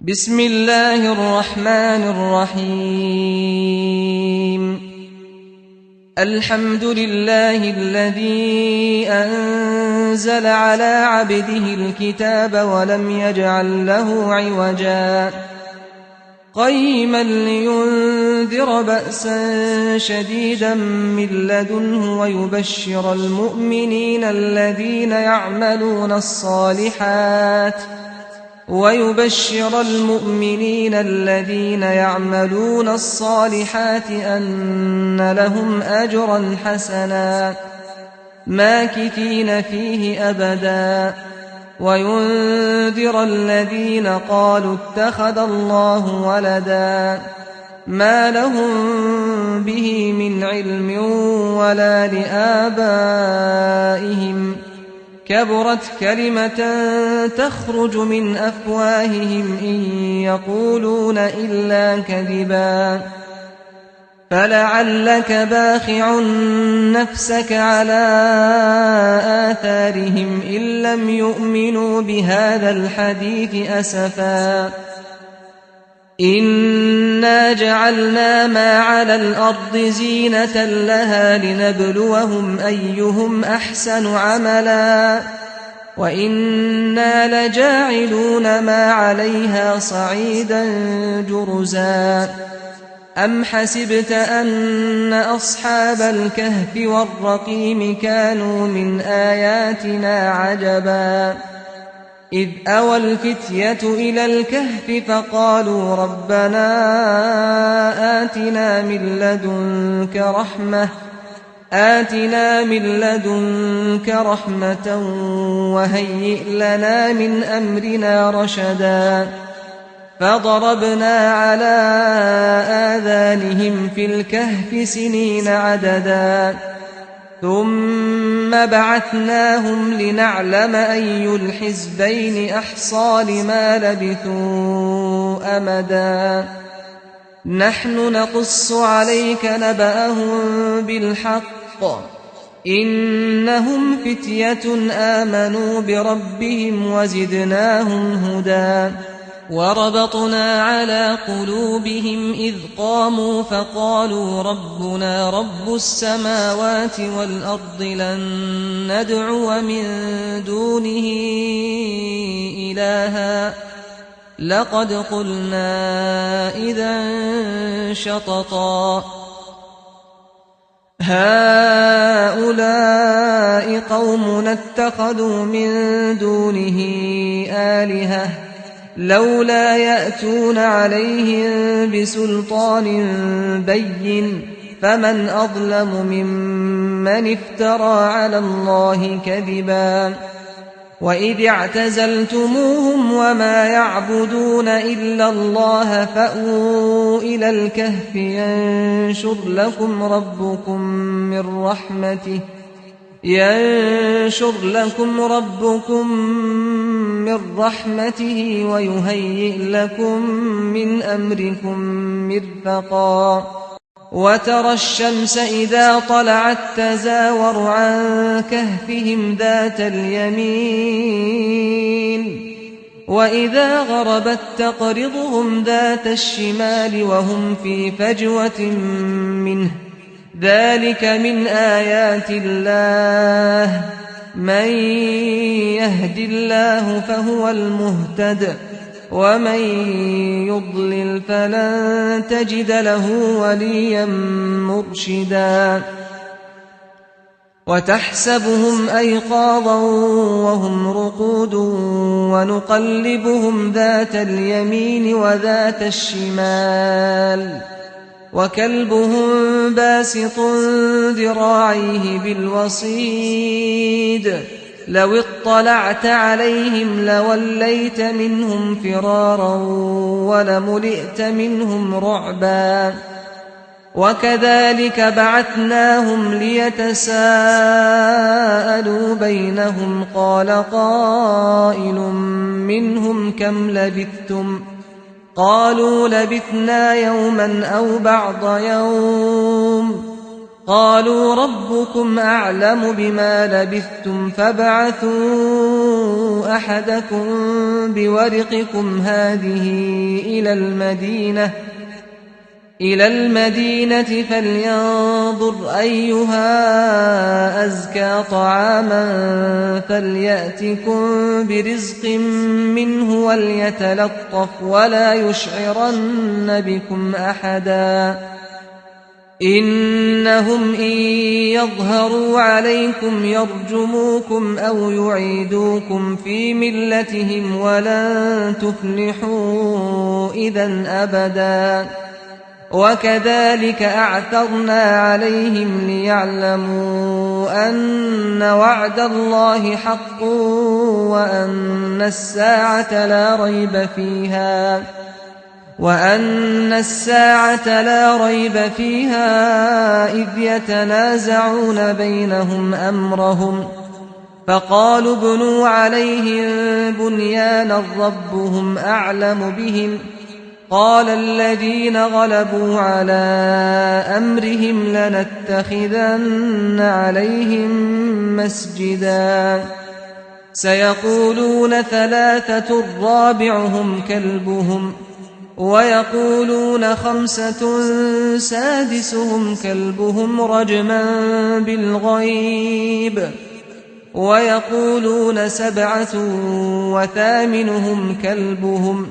بسم الله الرحمن الرحيم. الحمد لله الذي أنزل على عبده الكتاب ولم يجعل له عوجا قيما لينذر بأسا شديدا من لدنه ويبشر المؤمنين الذين يعملون الصالحات أن لهم أجرا حسنا ماكثين فيه أبدا وينذر الذين قالوا اتخذ الله ولدا ما لهم به من علم ولا لآبائهم كبرت كلمة تخرج من أفواههم إن يقولون إلا كذبا فلعلك باخع نفسك على آثارهم إن لم يؤمنوا بهذا الحديث أسفا إنا جعلنا ما على الأرض زينة لها لنبلوهم أيهم أحسن عملا وإنا لجاعلون ما عليها صعيدا جرزا أم حسبت أن أصحاب الكهف والرقيم كانوا من آياتنا عجبا إذ أوى الفتية إلى الكهف فقالوا ربنا آتنا من لدنك رحمة وهيئ لنا من أمرنا رشدا فضربنا على آذانهم في الكهف سنين عددا ثم بعثناهم لنعلم أي الحزبين أحصى لما لبثوا أمدا نحن نقص عليك نبأهم بالحق إنهم فتية آمنوا بربهم وزدناهم هدى وربطنا على قلوبهم إذ قاموا فقالوا ربنا رب السماوات والأرض لن ندعو من دونه إلها لقد قلنا إذا شططا هؤلاء قومنا اتخذوا من دونه آلهة لولا يأتون عليهم بسلطان بين فمن أظلم ممن افترى على الله كذبا وإذ اعتزلتموهم وما يعبدون إلا الله فأووا إلى الكهف ينشر لكم ربكم من رحمته ويهيئ لكم من أمركم مرفقا وترى الشمس إذا طلعت تزاور عن كهفهم ذات اليمين وإذا غربت تقرضهم ذات الشمال وهم في فجوة منه ذلك من آيات الله من يهد الله فهو المهتد ومن يضلل فلن تجد له وليا مرشدا وتحسبهم أيقاظا وهم رقود ونقلبهم ذات اليمين وذات الشمال وكلبهم باسط ذراعيه بالوصيد لو اطلعت عليهم لوليت منهم فرارا ولملئت منهم رعبا وكذلك بعثناهم ليتساءلوا بينهم قال قائل منهم كم لبثتم قالوا لبثنا يوما أو بعض يوم قالوا ربكم أعلم بما لبثتم فابعثوا أحدكم بورقكم هذه إلى المدينة فلينظر أيها أزكى طعاما فليأتكم برزق منه وليتلطف ولا يشعرن بكم أحدا إنهم إن يظهروا عليكم يرجموكم أو يعيدوكم في ملتهم ولن تفلحوا إذا أبدا وكذلك أعثرنا عليهم ليعلموا أن وعد الله حق وأن الساعة لا ريب فيها إذ يتنازعون بينهم أمرهم فقالوا ابنوا عليهم بنيانا ربهم أعلم بهم قال الذين غلبوا على أمرهم لنتخذن عليهم مسجدا سيقولون ثلاثة رابعهم كلبهم ويقولون خمسة سادسهم كلبهم رجما بالغيب ويقولون سبعة وثامنهم كلبهم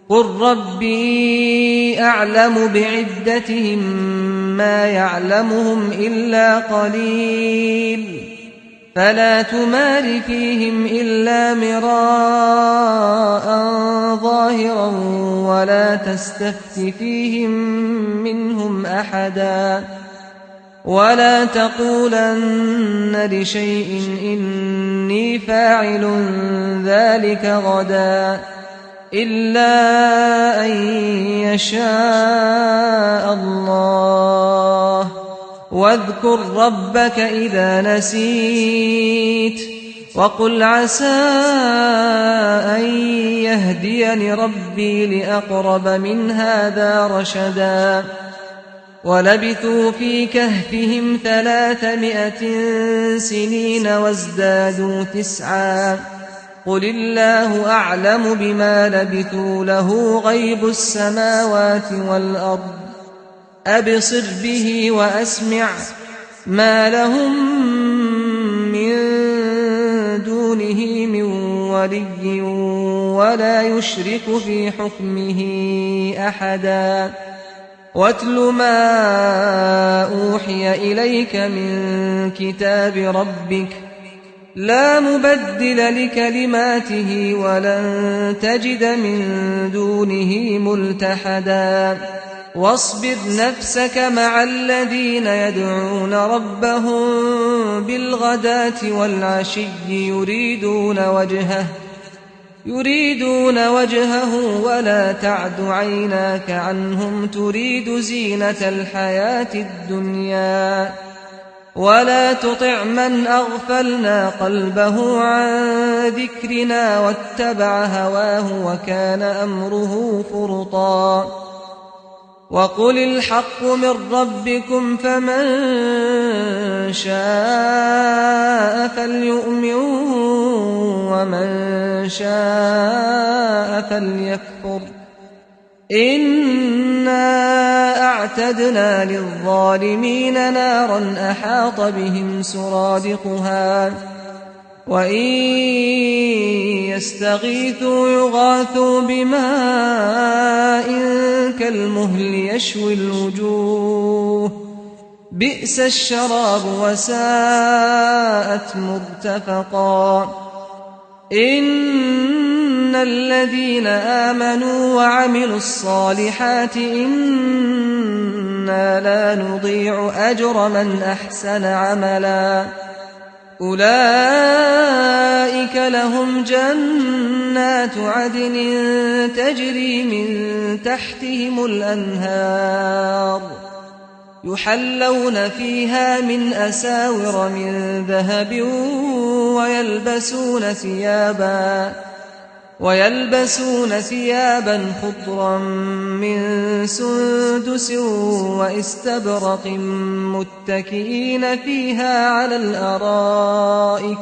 قل ربي أعلم بعدتهم ما يعلمهم إلا قليل فلا تمار فيهم إلا مراء ظاهرا ولا تستفت فيهم منهم أحدا ولا تقولن لشيء إني فاعل ذلك غدا إلا أن يشاء الله واذكر ربك إذا نسيت وقل عسى أن يهديني ربي لأقرب من هذا رشدا ولبثوا في كهفهم 300 سنين وازدادوا 9 قل الله أعلم بما لبثوا له غيب السماوات والأرض أبصر به وأسمع ما لهم من دونه من ولي ولا يشرك في حكمه أحدا واتل ما أوحي إليك من كتاب ربك لا مبدل لكلماته ولن تجد من دونه ملتحدا واصبر نفسك مع الذين يدعون ربهم بالغداة والعشي يريدون وجهه ولا تعد عيناك عنهم تريد زينة الحياة الدنيا ولا تطع من أغفلنا قلبه عن ذكرنا واتبع هواه وكان أمره فرطا وقل الحق من ربكم فمن شاء فليؤمن ومن شاء فليكفر إنا أعتدنا للظالمين نارا أحاط بهم سرادقها وإن يستغيثوا يغاثوا بماء كالمهل يشوي الوجوه بئس الشراب وساءت مرتفقا إن الذين آمنوا وعملوا الصالحات إنا لا نضيع أجر من أحسن عملا أولئك لهم جنات عدن تجري من تحتهم الأنهار يحلون فيها من أساور من ذهب ويلبسون ثيابا خضرا من سندس وإستبرق متكئين فيها على الأرائك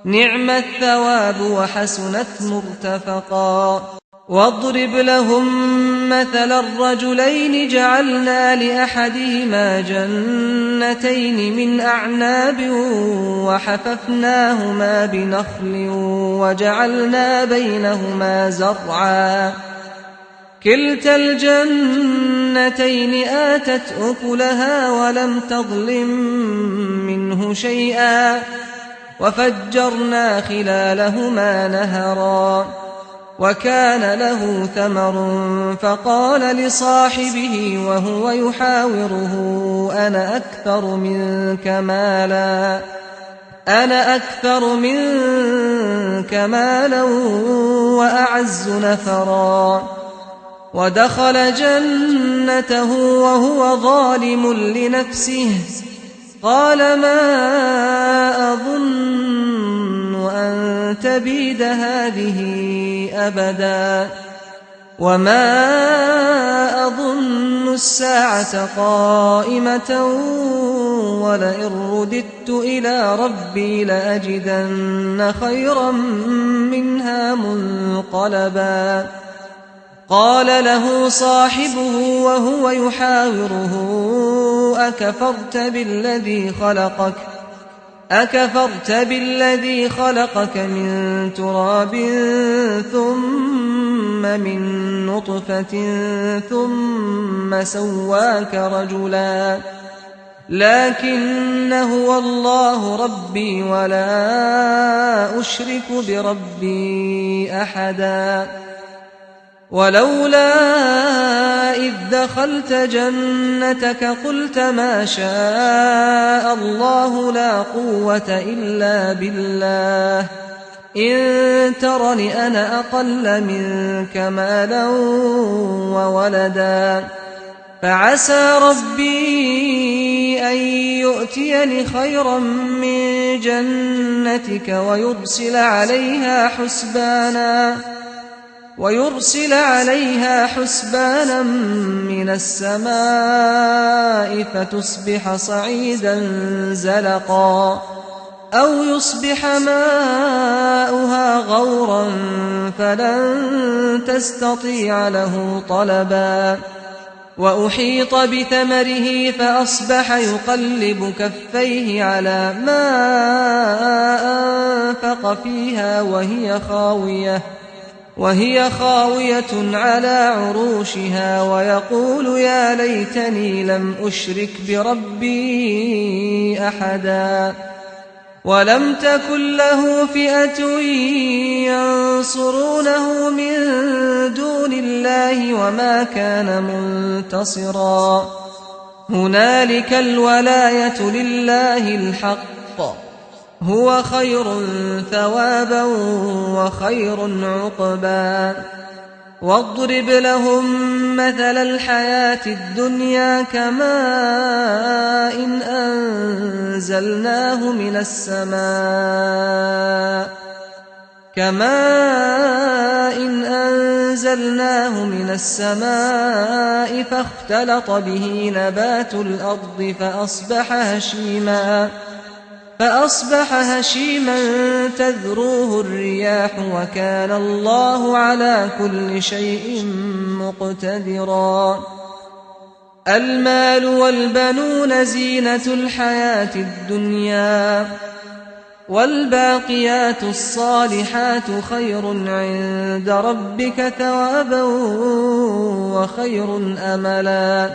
نعم الثواب وحسنت مرتفقا واضرب لهم مثل الرجلين جعلنا لأحدهما جنتين من أعناب وحففناهما بنخل وجعلنا بينهما زرعا كلتا الجنتين آتت أكلها ولم تظلم منه شيئا وفجرنا خلالهما نهرا وكان له ثمر فقال لصاحبه وهو يحاوره أنا أكثر منك مالا وأعز نفرا ودخل جنته وهو ظالم لنفسه قال ما أظن أن تبيد هذه أبدا وما أظن الساعة قائمة ولئن رددت إلى ربي لأجدن خيرا منها منقلبا قال له صاحبه وهو يحاوره أكفرت بالذي خلقك من تراب ثم من نطفة ثم سواك رجلا لكن هو الله ربي ولا أشرك بربي أحدا ولولا إذ دخلت جنتك قلت ما شاء الله لا قوة إلا بالله إن ترني أنا أقل منك مالا وولدا فعسى ربي أن يؤتيني خيرا من جنتك ويرسل عليها حسبانا من السماء فتصبح صعيدا زلقا أو يصبح ماؤها غورا فلن تستطيع له طلبا وأحيط بثمره فأصبح يقلب كفيه على ما أنفق فيها وهي خاوية على عروشها ويقول يا ليتني لم أشرك بربي أحدا ولم تكن له فئة ينصرونه من دون الله وما كان منتصرا هنالك الولاية لله الحق هو خير ثوابا وخير عقبا واضرب لهم مثل الحياة الدنيا كماء أنزلناه من السماء فاختلط به نبات الأرض فأصبح هشيما تذروه الرياح وكان الله على كل شيء مقتدرا المال والبنون زينة الحياة الدنيا والباقيات الصالحات خير عند ربك ثوابا وخير أملا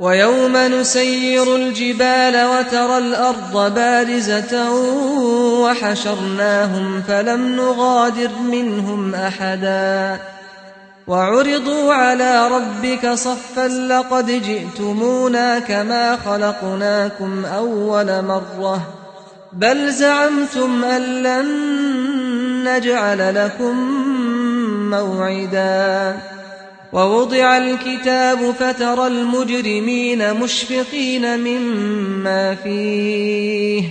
ويوم نسير الجبال وترى الأرض بارزة وحشرناهم فلم نغادر منهم أحدا وعرضوا على ربك صفا لقد جئتمونا كما خلقناكم أول مرة بل زعمتم أن لن نجعل لكم موعدا ووضع الكتاب فترى المجرمين مشفقين مما فيه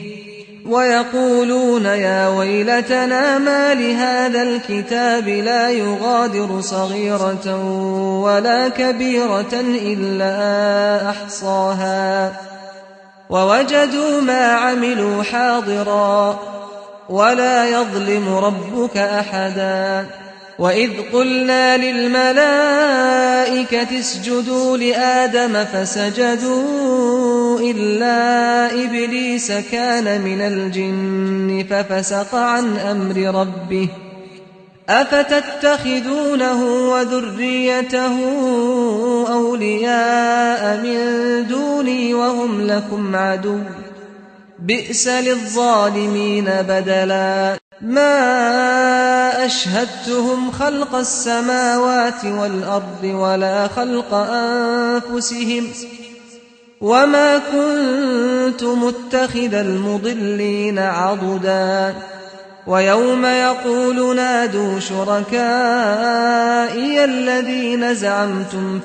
ويقولون يا ويلتنا ما لهذا الكتاب لا يغادر صغيرة ولا كبيرة إلا أحصاها ووجدوا ما عملوا حاضرا ولا يظلم ربك أحدا وإذ قلنا للملائكة اسجدوا لآدم فسجدوا إلا إبليس كان من الجن ففسق عن أمر ربه أفتتخذونه وذريته أولياء من دوني وهم لكم عدو بئس للظالمين بدلا ما أشهدتهم خلق السماوات والأرض ولا خلق أنفسهم وما كنت متخذ المضلين عضدا ويوم يقول نادوا شركائي الذين زعمتم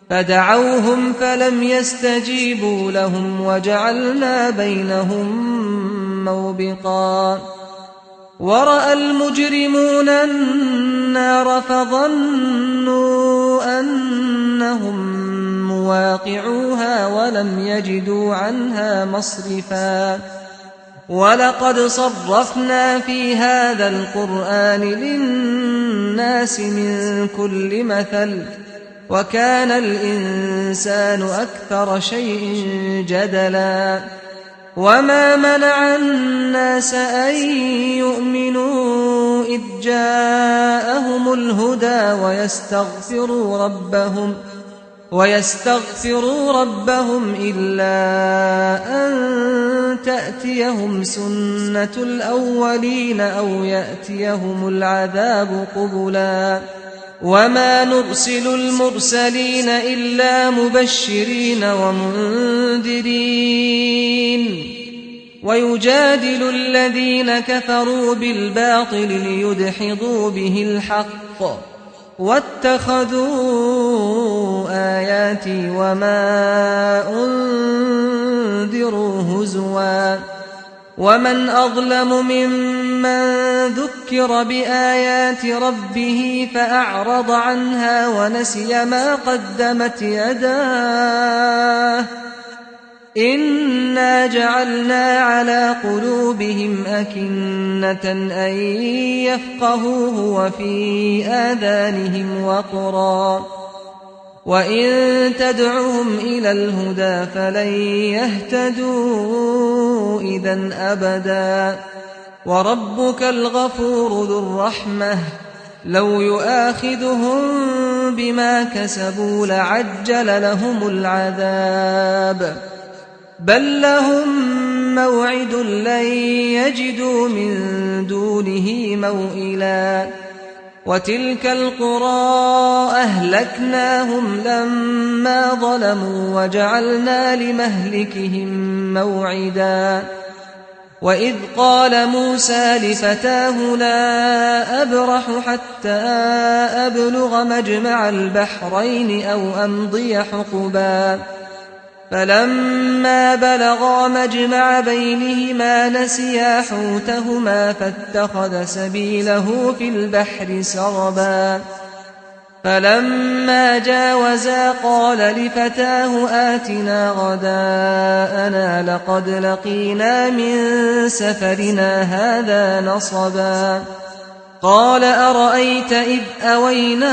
فدعوهم فلم يستجيبوا لهم وجعلنا بينهم موبقا ورأى المجرمون النار فظنوا أنهم مواقعوها ولم يجدوا عنها مصرفا ولقد صرفنا في هذا القرآن للناس من كل مثل وكان الإنسان أكثر شيء جدلا وما منع الناس أن يؤمنوا إذ جاءهم الهدى ويستغفروا ربهم إلا أن تأتيهم سنة الأولين أو يأتيهم العذاب قبلا وما نرسل المرسلين إلا مبشرين ومنذرين ويجادل الذين كفروا بالباطل ليدحضوا به الحق واتخذوا آياتي وما أنذروا هزوا ومن أظلم ممن ذكر بآيات ربه فأعرض عنها ونسي ما قدمت يداه إنا جعلنا على قلوبهم أكنة أن يفقهوه وفي آذانهم وقرا وإن تدعهم إلى الهدى فلن يهتدوا إذا أبدا وربك الغفور ذو الرحمة لو يؤاخذهم بما كسبوا لعجل لهم العذاب بل لهم موعد لن يجدوا من دونه موئلا وتلك القرى أهلكناهم لما ظلموا وجعلنا لمهلكهم موعدا وإذ قال موسى لفتاه لا أبرح حتى أبلغ مجمع البحرين أو أمضي حقبا فلما بلغا مجمع بينهما نسيا حوتهما فاتخذ سبيله في البحر سربا فلما جاوزا قال لفتاه آتنا غداءنا لقد لقينا من سفرنا هذا نصبا قال أرأيت إذ أوينا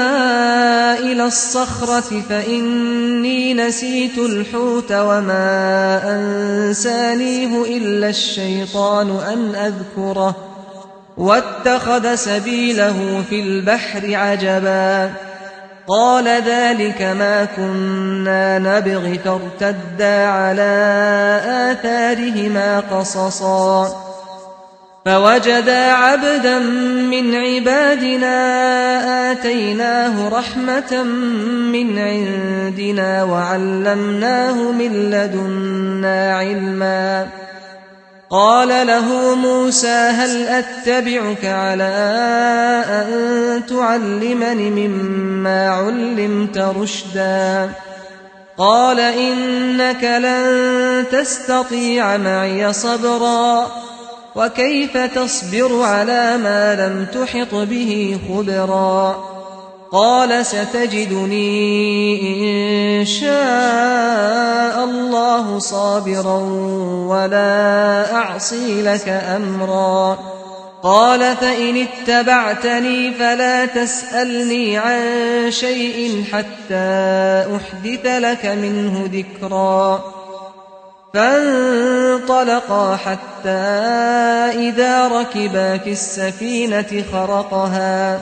إلى الصخرة فإني نسيت الحوت وما أنسانيه إلا الشيطان أن أذكره واتخذ سبيله في البحر عجبا قال ذلك ما كنا نبغي فارتدا على آثارهما قصصا فوجدا عبدا من عبادنا آتيناه رحمة من عندنا وعلمناه من لدنا علما قال له موسى هل أتبعك على أن تعلمني مما علمت رشدا قال إنك لن تستطيع معي صبرا وكيف تصبر على ما لم تحط به خبرا قال ستجدني إن شاء الله صابرا ولا أعصي لك أمرا قال فإن اتبعتني فلا تسألني عن شيء حتى أحدث لك منه ذكرا فانطلقا حتى إذا ركبا في السفينة خرقها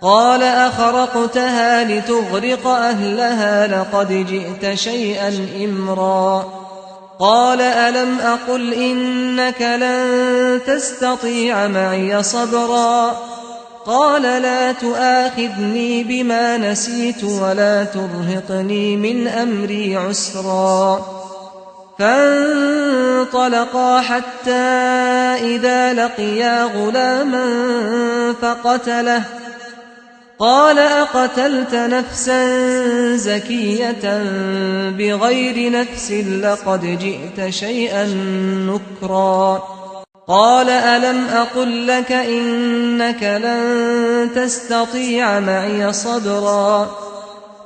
قال أخرقتها لتغرق أهلها لقد جئت شيئا إمرا قال ألم أقل إنك لن تستطيع معي صبرا قال لا تؤاخذني بما نسيت ولا ترهقني من أمري عسرا فانطلقا حتى إذا لقيا غلاما فقتله قال أقتلت نفسا زكية بغير نفس لقد جئت شيئا نكرا قال ألم أقل لك إنك لن تستطيع معي صبرا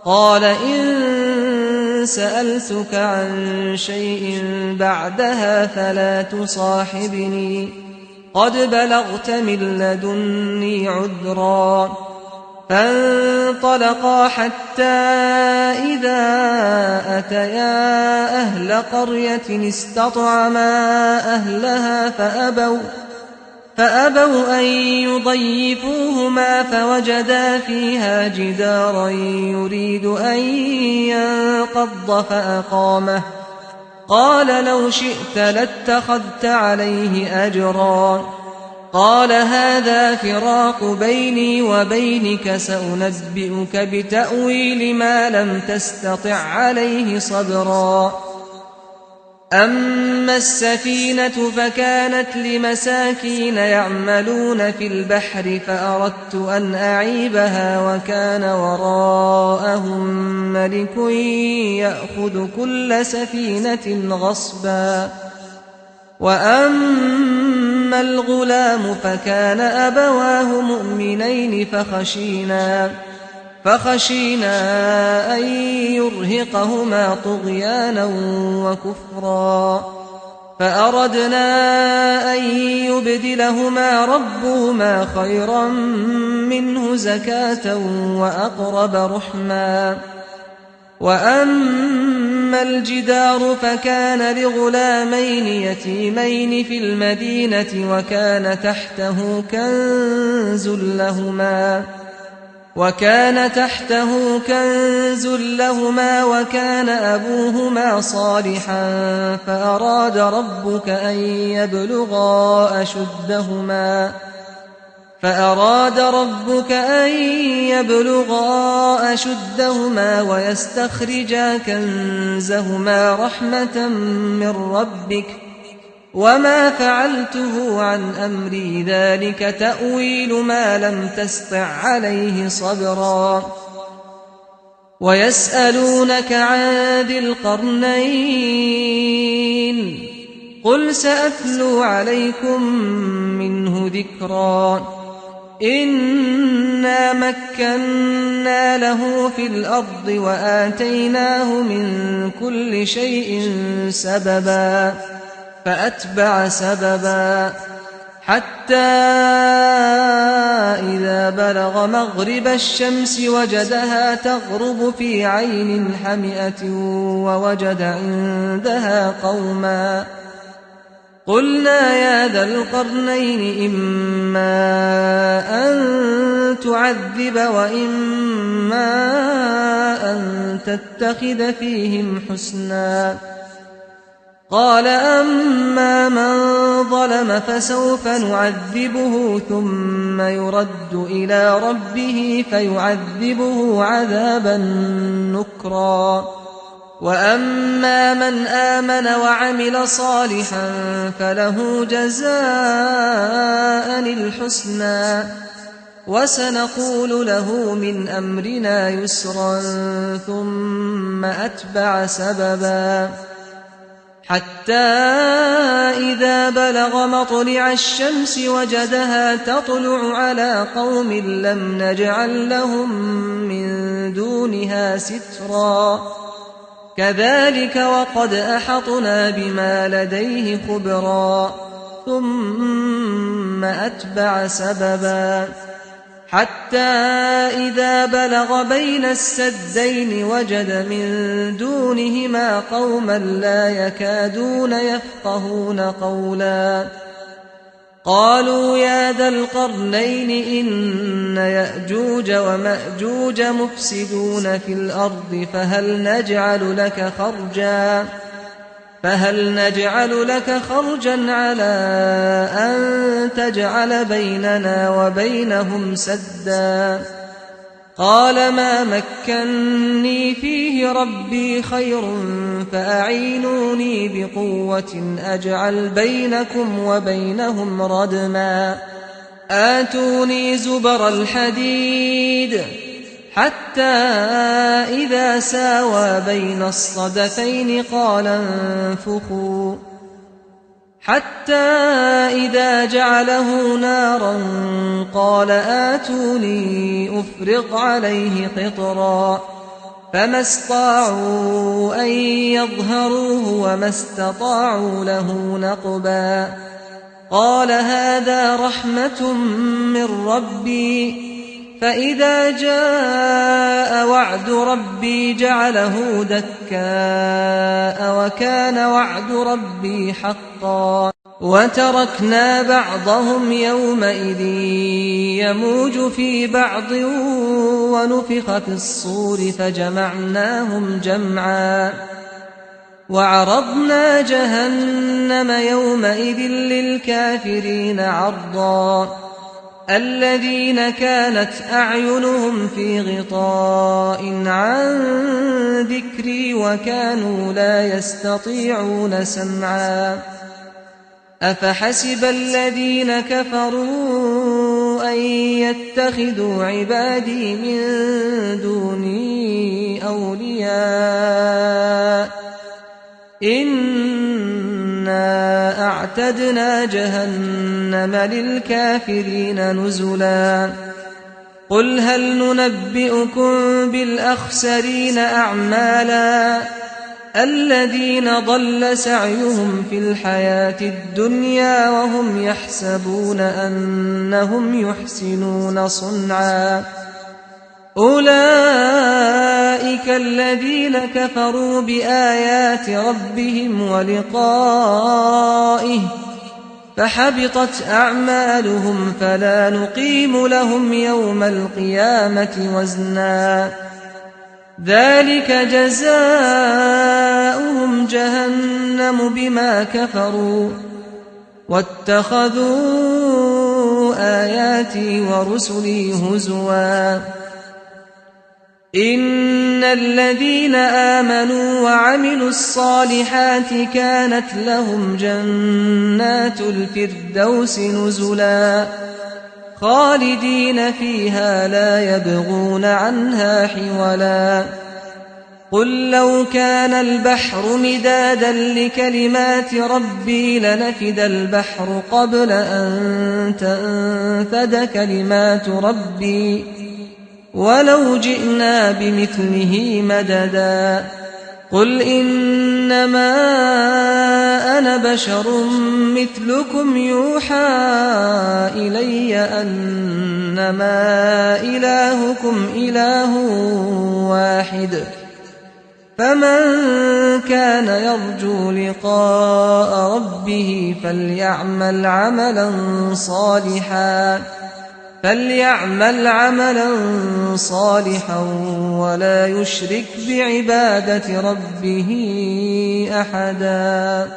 قال إن سألتك عن شيء بعدها فلا تصاحبني قد بلغت من لدني عذرا فانطلقا حتى إذا أتيا أهل قرية استطعما أهلها فأبوا أن يضيفوهما فوجدا فيها جدارا يريد أن ينقض فأقامه قال لو شئت لاتخذت عليه أجرا قال هذا فراق بيني وبينك سأنبئك بتأويل ما لم تستطع عليه صبرا أما السفينة فكانت لمساكين يعملون في البحر فأردت أن أعيبها وكان وراءهم ملك يأخذ كل سفينة غصبا وأما الغلام فكان أبواه مؤمنين فخشينا أن يرهقهما طغيانا وكفرا فأردنا أن يبدلهما ربهما خيرا منه زكاة وأقرب رحما وأما الجدار فكان لغلامين يتيمين في المدينة وكان تحته كنز لهما وكان أبوهما صالحا فأراد ربك أن يبلغا أشدهما ويستخرجا كنزهما رحمة من ربك وما فعلته عن أمري ذلك تأويل ما لم تسطع عليه صبرا ويسألونك عن ذي القرنين قل سأتلو عليكم منه ذكرا إنا مكنا له في الأرض وآتيناه من كل شيء سببا فأتبع سببا حتى إذا بلغ مغرب الشمس وجدها تغرب في عين حمئة ووجد عندها قوما قلنا يا ذا القرنين إما أن تعذب وإما أن تتخذ فيهم حسنا قال أما من ظلم فسوف نعذبه ثم يرد إلى ربه فيعذبه عذابا نكرا وأما من آمن وعمل صالحا فله جزاء الحسنى وسنقول له من أمرنا يسرا ثم أتبع سببا حتى إذا بلغ مطلع الشمس وجدها تطلع على قوم لم نجعل لهم من دونها سترا كذلك وقد أحطنا بما لديه خبرا ثم أتبع سببا حتى إذا بلغ بين السدين وجد من دونهما قوما لا يكادون يفقهون قولا قالوا يا ذا القرنين إن يأجوج ومأجوج مفسدون في الأرض فهل نجعل لك خرجا على أن تجعل بيننا وبينهم سدا قال ما مكني فيه ربي خير فأعينوني بقوة أجعل بينكم وبينهم ردما آتوني زبر الحديد حتى إذا ساوى بين الصدفين قال انفخوا حتى إذا جعله نارا قال آتوني أفرغ عليه قطرا فما استطاعوا أن يظهروه وما استطاعوا له نقبا قال هذا رحمة من ربي فإذا جاء وعد ربي جعله دكاء وكان وعد ربي حقا وتركنا بعضهم يومئذ يموج في بعض ونفخ في الصور فجمعناهم جمعا وعرضنا جهنم يومئذ للكافرين عرضا الذين كانت أعينهم في غطاء عن ذكري وكانوا لا يستطيعون سمعا أفحسب الذين كفروا أن يتخذوا عبادي من دوني أولياء إنا أعتدنا جهنم للكافرين نزلا قل هل ننبئكم بالأخسرين أعمالا الذين ضل سعيهم في الحياة الدنيا وهم يحسبون أنهم يحسنون صنعا أولئك الذين كفروا بآيات ربهم ولقائه فحبطت أعمالهم فلا نقيم لهم يوم القيامة وزنا ذلك جزاؤهم جهنم بما كفروا واتخذوا آياتي ورسلي هزوا إن الذين آمنوا وعملوا الصالحات كانت لهم جنات الفردوس نزلا خالدين فيها لا يبغون عنها حولا قل لو كان البحر مدادا لكلمات ربي لنفد البحر قبل أن تنفد كلمات ربي ولو جئنا بمثله مددا قل إنما أنا بشر مثلكم يوحى إلي أنما إلهكم إله واحد فمن كان يرجو لقاء ربه فليعمل عملا صالحا ولا يشرك بعبادة ربه أحدا